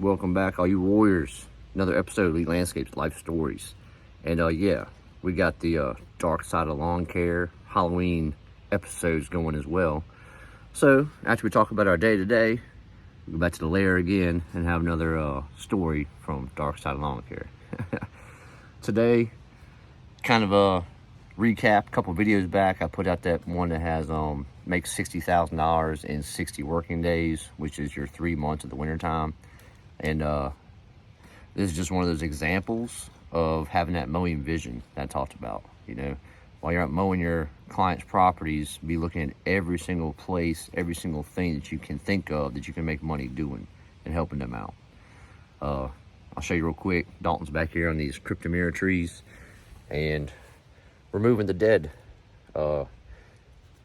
Welcome back, all you warriors. Another episode of Elite Landscapes Life Stories. And yeah, we got the dark side of lawn care Halloween episodes going as well. So after we talk about our day to day, we go back to the lair again and have another story from dark side of lawn care. Today, kind of a recap. A couple videos back, I put out that one that has makes $60,000 in 60 working days, which is your 3 months of the winter time. And this is just one of those examples of having that mowing vision that I talked about. You know, while you're out mowing your clients' properties, be looking at every single place, every single thing that you can think of that you can make money doing and helping them out. I'll show you real quick. Dalton's back here on these cryptomera trees, and we're moving the dead.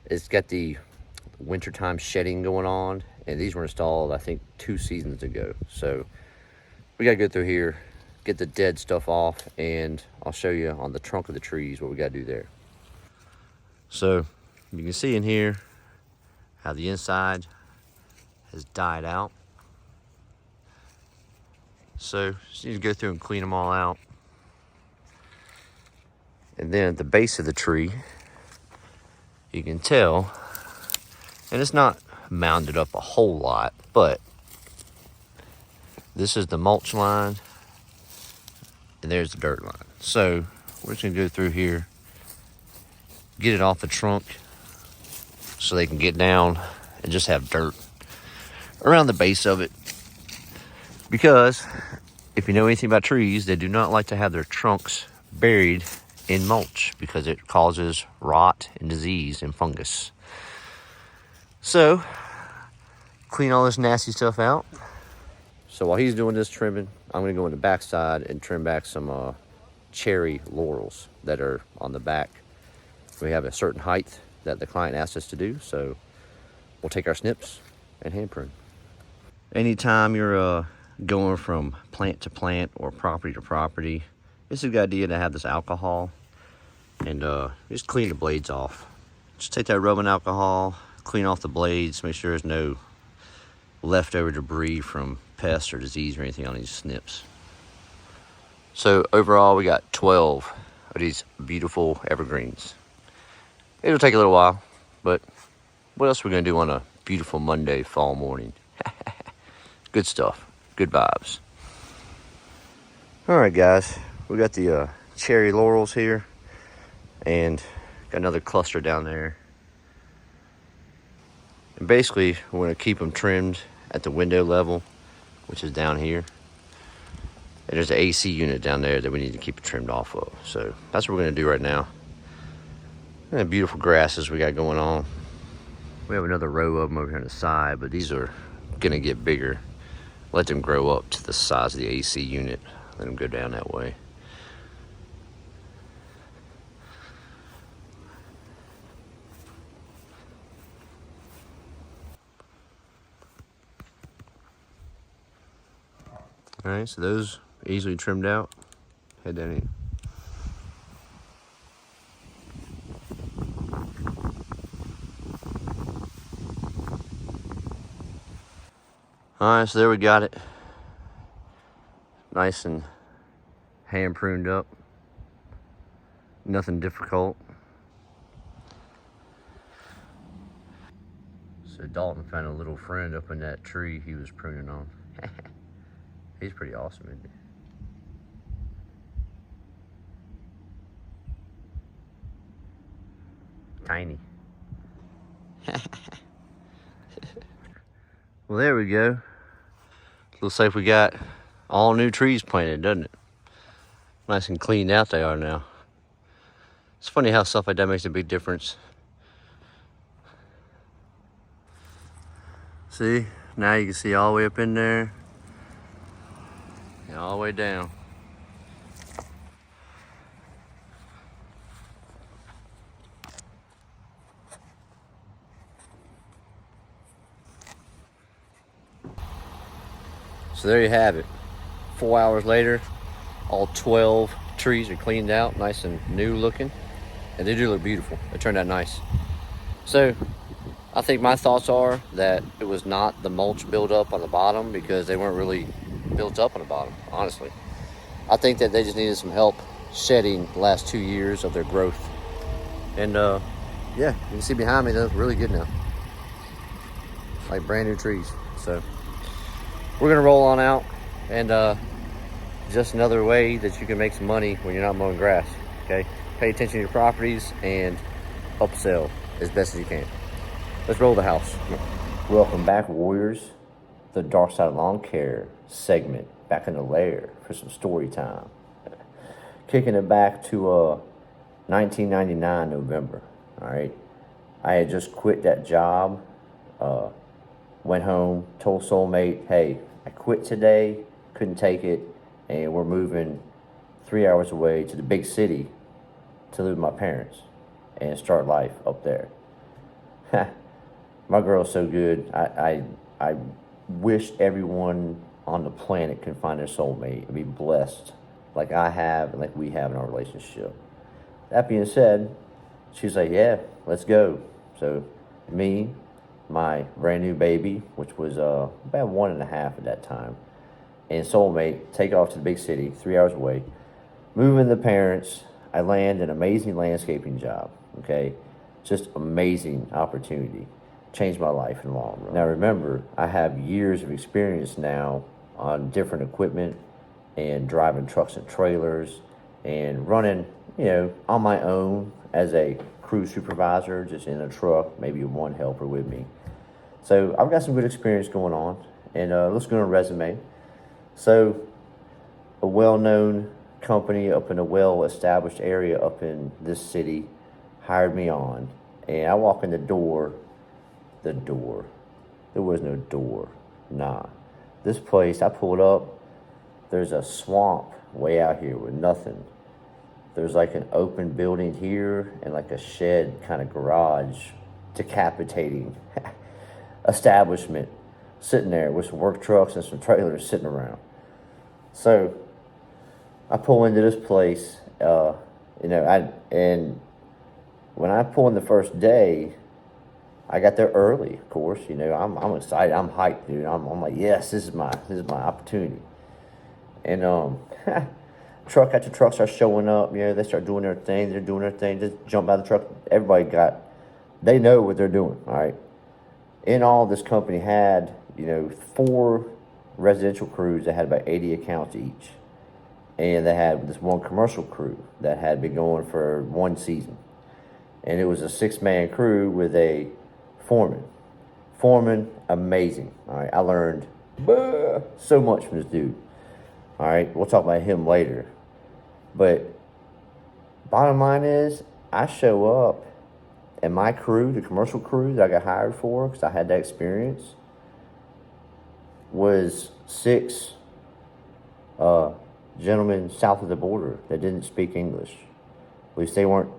It's got the wintertime shedding going on, and these were installed, I think, 2 seasons ago. So we gotta go through here, get the dead stuff off, and I'll show you on the trunk of the trees what we gotta do there. So you can see in here how the inside has died out. So just need to go through and clean them all out. And then at the base of the tree, you can tell, and it's not mounded up a whole lot, but this is the mulch line, and there's the dirt line. So we're just gonna go through here, get it off the trunk so they can get down and just have dirt around the base of it. Because if you know anything about trees, they do not like to have their trunks buried in mulch because it causes rot and disease and fungus. So clean all this nasty stuff out. So while he's doing this trimming, I'm gonna go in the back side and trim back some cherry laurels that are on the back. We have a certain height that the client asked us to do, so we'll take our snips and hand prune. Anytime you're going from plant to plant or property to property, it's a good idea to have this alcohol and just clean the blades off. Just take that rubbing alcohol, clean off the blades, make sure there's no leftover debris from pests or disease or anything on these snips. So overall, we got 12 of these beautiful evergreens. It'll take a little while, but what else are we gonna do on a beautiful Monday fall morning? Good stuff, good vibes. All right, guys, we got the cherry laurels here, and got another cluster down there. And basically, we're gonna keep them trimmed at the window level, which is down here. And there's an AC unit down there that we need to keep it trimmed off of. So that's what we're gonna do right now. And beautiful grasses we got going on. We have another row of them over here on the side, but these are gonna get bigger. Let them grow up to the size of the AC unit. Let them go down that way. All right, so those easily trimmed out. Head down in. All right, so there we got it. Nice and hand pruned up. Nothing difficult. So Dalton found a little friend up in that tree he was pruning on. He's pretty awesome, isn't he? Tiny. Well, there we go. Looks like we got all new trees planted, doesn't it? Nice and cleaned out they are now. It's funny how stuff like that makes a big difference. See, now you can see all the way up in there and all the way down. So there you have it. 4 hours later, all 12 trees are cleaned out, nice and new looking. And they do look beautiful. They turned out nice. So I think my thoughts are that it was not the mulch buildup on the bottom, because they weren't really built up on the bottom, honestly. I think that they just needed some help shedding the last 2 years of their growth. And yeah, you can see behind me, they look really good now. Like brand new trees. So we're gonna roll on out, and just another way that you can make some money when you're not mowing grass, okay? Pay attention to your properties and upsell as best as you can. Let's roll the house. Welcome back, Warriors. The Dark Side of Lawn Care segment, back in the lair for some story time. Kicking it back to 1999 November, all right? I had just quit that job, went home, told Soulmate, hey, I quit today, couldn't take it, and we're moving 3 hours away to the big city to live with my parents and start life up there. My girl's so good. I wish everyone on the planet could find their soulmate and be blessed like I have and like we have in our relationship. That being said, she's like, yeah, let's go. So me, my brand new baby, which was about 1.5 at that time, and Soulmate take off to the big city, 3 hours away, moving the parents. I land an amazing landscaping job, okay? Just amazing opportunity. Changed my life in the long run. Now remember, I have years of experience now on different equipment and driving trucks and trailers and running, on my own as a crew supervisor, just in a truck, maybe one helper with me. So I've got some good experience going on, and let's go on a resume. So a well-known company up in a well-established area up in this city hired me on, and I walk in the door. There was no door. Nah. This place, I pulled up, there's a swamp way out here with nothing. There's like an open building here and like a shed kind of garage, decapitating establishment sitting there with some work trucks and some trailers sitting around. So I pull into this place, and when I pull in the first day, I got there early, of course. I'm excited. I'm hyped, dude. I'm like, yes, this is my opportunity. And truck after truck starts showing up. They start doing their thing. They're doing their thing. Just jump out of the truck. They know what they're doing. All right. In all, this company had 4 residential crews that had about 80 accounts each, and they had this one commercial crew that had been going for 1 season, and it was a 6-man crew with a foreman, amazing. All right, I learned so much from this dude. All right, we'll talk about him later. But bottom line is, I show up, and my crew, the commercial crew that I got hired for, because I had that experience, was 6 gentlemen south of the border that didn't speak English. At least they weren't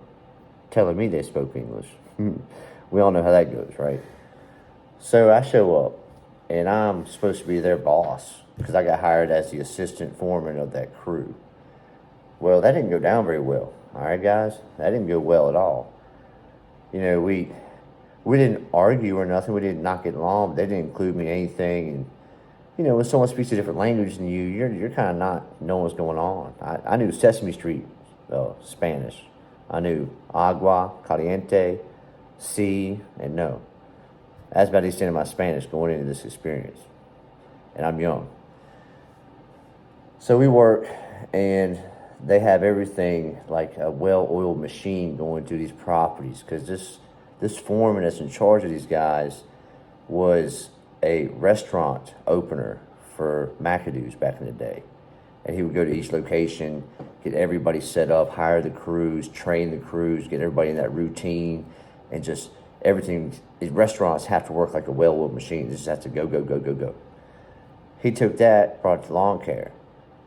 telling me they spoke English. We all know how that goes, right? So I show up, and I'm supposed to be their boss because I got hired as the assistant foreman of that crew. Well, that didn't go down very well. All right, guys? That didn't go well at all. We didn't argue or nothing. We didn't not get along. They didn't include me in anything. And, when someone speaks a different language than you, you're kind of not knowing what's going on. I knew Sesame Street Spanish. I knew agua, caliente, sí, and no. That's about the extent of my Spanish going into this experience. And I'm young. So we work, and they have everything like a well-oiled machine going through these properties, because this foreman that's in charge of these guys was a restaurant opener for McAdoo's back in the day. And he would go to each location, get everybody set up, hire the crews, train the crews, get everybody in that routine, and just everything. Restaurants have to work like a well-oiled machine. They just have to go, go, go, go, go. He took that, brought it to Lawncare.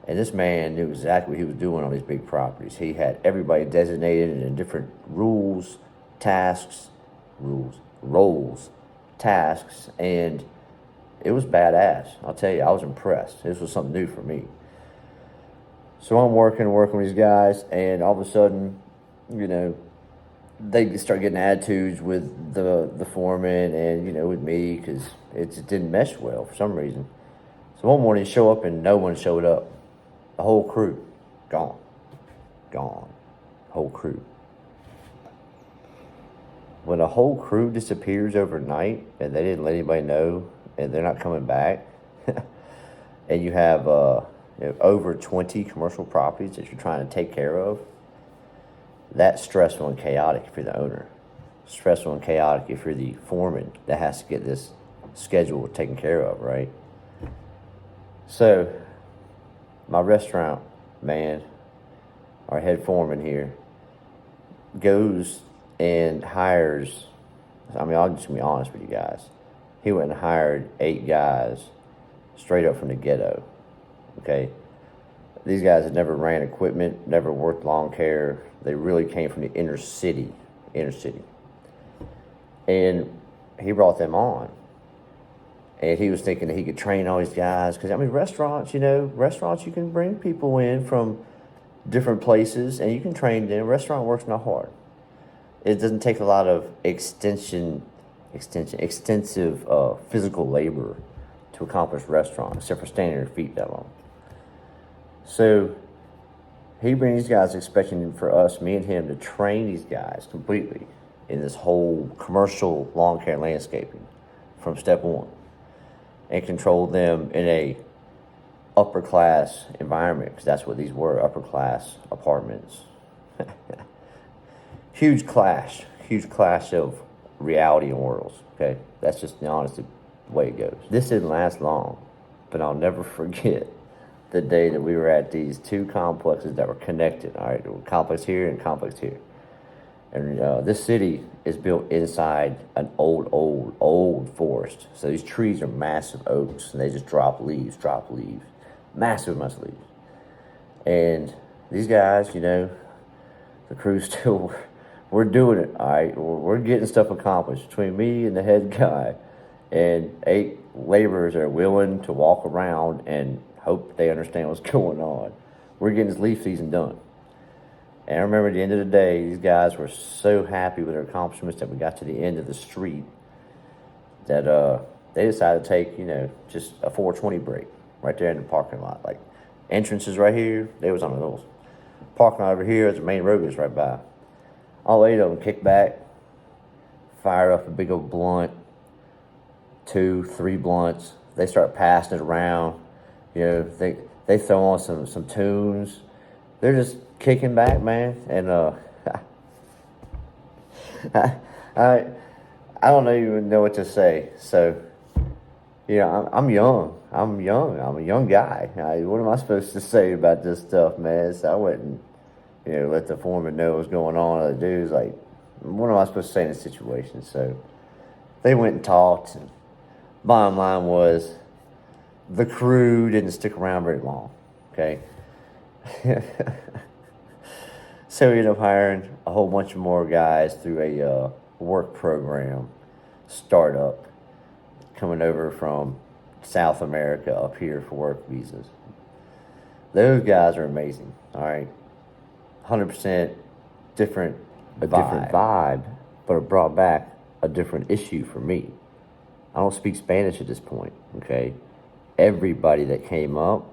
And this man knew exactly what he was doing on these big properties. He had everybody designated in different roles, tasks, and it was badass. I'll tell you, I was impressed. This was something new for me. So I'm working with these guys, and all of a sudden, they start getting attitudes with the foreman and, with me, because it just didn't mesh well for some reason. So one morning, show up and no one showed up. The whole crew, gone. Whole crew. When a whole crew disappears overnight and they didn't let anybody know and they're not coming back, and you have over 20 commercial properties that you're trying to take care of, that's stressful and chaotic if you're the owner. Stressful and chaotic if you're the foreman that has to get this schedule taken care of, right? So, my restaurant man, our head foreman here, goes and hires, I mean, I'll just be honest with you guys. He went and hired 8 guys straight up from the ghetto, okay? These guys had never ran equipment, never worked Lawncare. They really came from the inner city. And he brought them on. And he was thinking that he could train all these guys. Because, I mean, restaurants, you can bring people in from different places and you can train them. Restaurant work's not hard. It doesn't take a lot of extensive physical labor to accomplish restaurant, except for standing on your feet that long. So he brings these guys expecting for us, me and him, to train these guys completely in this whole commercial lawn care landscaping from step one and control them in a upper class environment, because that's what these were, upper class apartments. Huge clash of reality and worlds, okay? That's just the honest way it goes. This didn't last long, but I'll never forget the day that we were at these 2 complexes that were connected, all right? There were complex here and complex here. And this city is built inside an old forest. So these trees are massive oaks, and they just drop leaves, massive amounts of leaves. And these guys, the crew's still, we're doing it, all right? We're getting stuff accomplished between me and the head guy, and 8 laborers are willing to walk around and hope they understand what's going on. We're getting this leaf season done. And I remember at the end of the day, these guys were so happy with their accomplishments that we got to the end of the street that they decided to take, just a 420 break right there in the parking lot. Like, entrances right here, they was on the little parking lot over here as the main road is right by. All 8 of them kick back, fire up a big old blunt, 2, 3 blunts. They start passing it around. They throw on some tunes. They're just kicking back, man. And I don't even know what to say. So, I'm young. I'm a young guy. What am I supposed to say about this stuff, man? So I went and let the foreman know what's going on. The dude's like, what am I supposed to say in this situation? So they went and talked. And bottom line was, the crew didn't stick around very long, okay? So we ended up hiring a whole bunch of more guys through a work program startup coming over from South America up here for work visas. Those guys are amazing, all right? 100% different vibe, but it brought back a different issue for me. I don't speak Spanish at this point, okay? Everybody that came up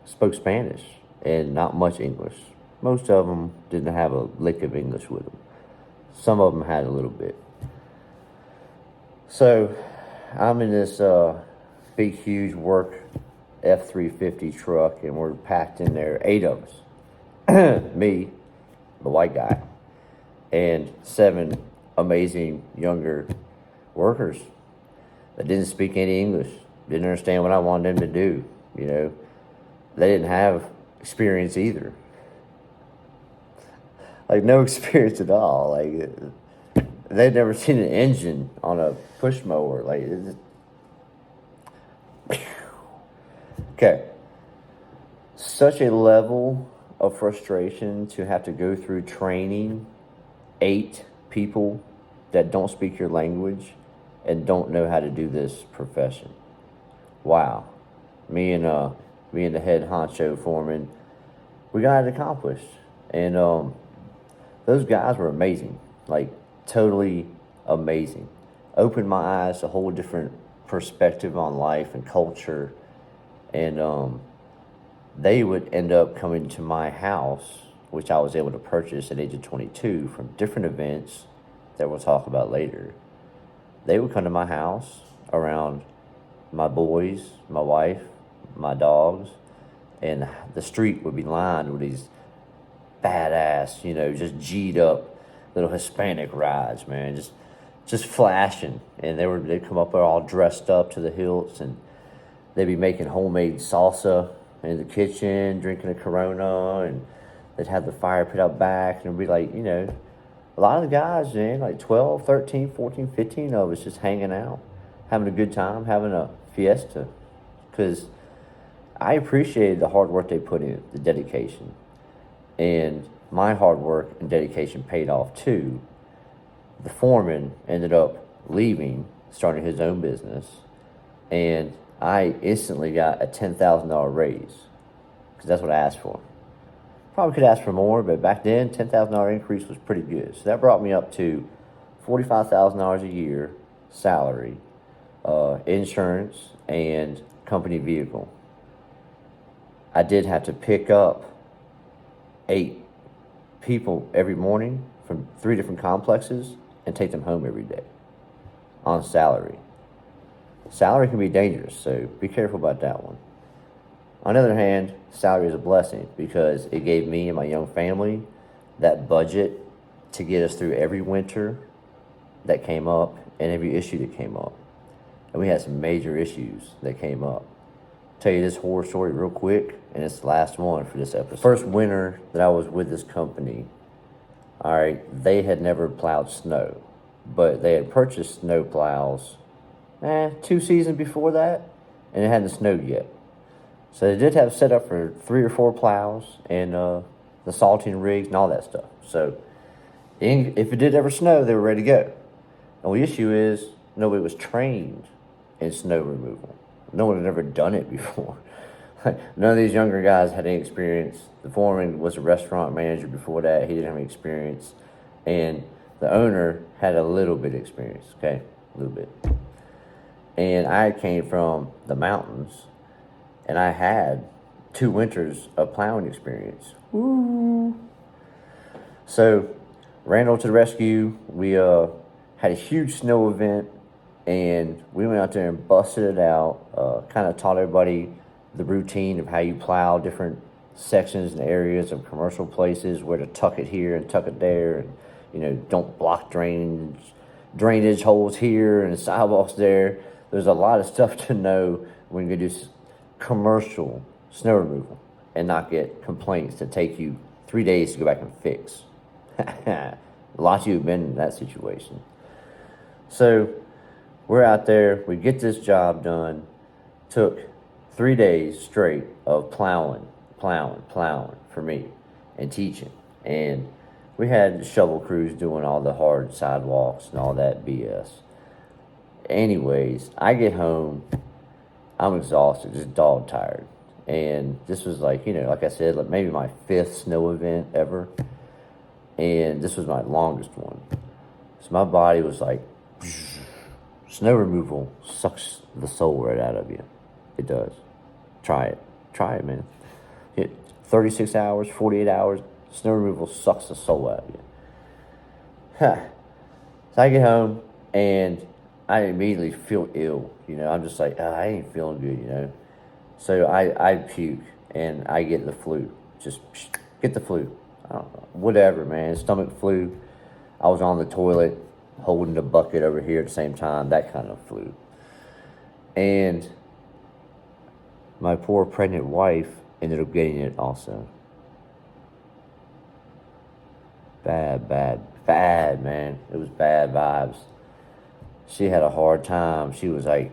spoke Spanish and not much English. Most of them didn't have a lick of English with them. Some of them had a little bit. So I'm in this big, huge work F-350 truck, and we're packed in there, 8 of us. Me, the white guy, and 7 amazing younger workers that didn't speak any English, didn't understand what I wanted them to do. They didn't have experience either. Like, no experience at all. Like, they'd never seen an engine on a push mower. Like, okay. Such a level of frustration to have to go through training 8 people that don't speak your language and don't know how to do this profession. Wow. Me and the head honcho foreman, we got it accomplished. And those guys were amazing. Like, totally amazing. Opened my eyes to a whole different perspective on life and culture And they would end up coming to my house, which I was able to purchase at age of 22 from different events that we'll talk about later. They would come to my house around my boys, my wife, my dogs, and the street would be lined with these badass, just G'd up little Hispanic rides, man, just flashing. And they'd come up there all dressed up to the hilts, and they'd be making homemade salsa in the kitchen, drinking a Corona, and they'd have the fire pit out back, and it'd be like, a lot of the guys, man, like 12, 13, 14, 15 of us just hanging out, having a good time, having a fiesta. Because I appreciated the hard work they put in, the dedication. And my hard work and dedication paid off too. The foreman ended up leaving, starting his own business, and I instantly got a $10,000 raise because that's what I asked for. Probably could ask for more, but back then, $10,000 increase was pretty good. So that brought me up to $45,000 a year salary, insurance, and company vehicle. I did have to pick up 8 people every morning from 3 different complexes and take them home every day on salary. Salary can be dangerous, so be careful about that one. On the other hand, salary is a blessing because it gave me and my young family that budget to get us through every winter that came up and every issue that came up. And we had some major issues that came up. I'll tell you this horror story real quick, and it's the last one for this episode. First winter that I was with this company, all right, they had never plowed snow, but they had purchased snow plows 2 seasons before that, and it hadn't snowed yet. So they did have set up for 3 or 4 plows and the salting rigs and all that stuff. So if it did ever snow, they were ready to go. The only issue is nobody was trained in snow removal. No one had ever done it before. None of these younger guys had any experience. The foreman was a restaurant manager before that. He didn't have any experience. And the owner had a little bit of experience, okay? A little bit. And I came from the mountains, and I had 2 winters of plowing experience. Woo! So, ran over to the rescue. We had a huge snow event, and we went out there and busted it out. Kind of taught everybody the routine of how you plow different sections and areas of commercial places, where to tuck it here and tuck it there, and don't block drainage holes here and sidewalks there. There's a lot of stuff to know when you do commercial snow removal and not get complaints that take you 3 days to go back and fix. A lot of you have been in that situation. So we're out there, we get this job done. Took 3 days straight of plowing for me and teaching. And we had shovel crews doing all the hard sidewalks and all that BS. Anyways, I get home, I'm exhausted, just dog tired. And this was like I said, like maybe my 5th snow event ever. And this was my longest one. So my body was like, snow removal sucks the soul right out of you. It does. Try it, man. 36 hours, 48 hours, snow removal sucks the soul out of you. So I get home, and I immediately feel ill. I'm just like, I ain't feeling good, So I puke, and I get the flu. Just get the flu. I don't know. Whatever, man. Stomach flu. I was on the toilet, holding the bucket over here at the same time. That kind of flu. And my poor pregnant wife ended up getting it also. Bad, man. It was bad vibes. She had a hard time. She was like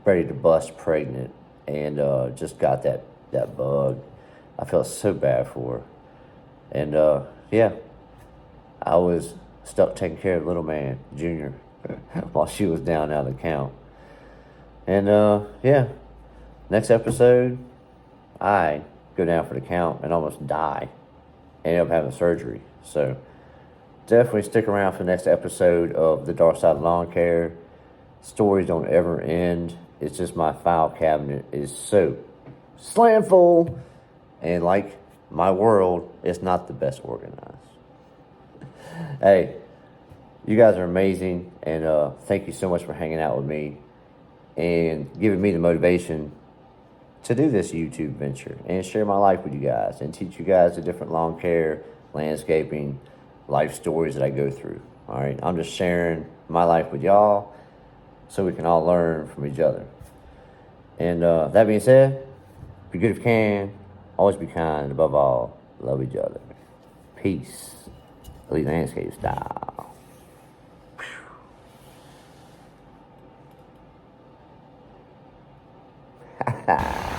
ready to bust pregnant, and just got that bug. I felt so bad for her. And I was stuck taking care of little man, Junior, while she was down out of the count. And next episode, I go down for the count and almost die. Ended up having surgery. So definitely stick around for the next episode of The Dark Side of Lawncare. Stories don't ever end. it's just my file cabinet is so slam full, and like my world, it's not the best organized. Hey, you guys are amazing, and thank you so much for hanging out with me and giving me the motivation to do this YouTube venture and share my life with you guys and teach you guys the different lawn care, landscaping, life stories that I go through. All right, I'm just sharing my life with y'all so we can all learn from each other. And that being said, be good if you can, always be kind, and above all, love each other. Peace. Elite Landscape style. Ha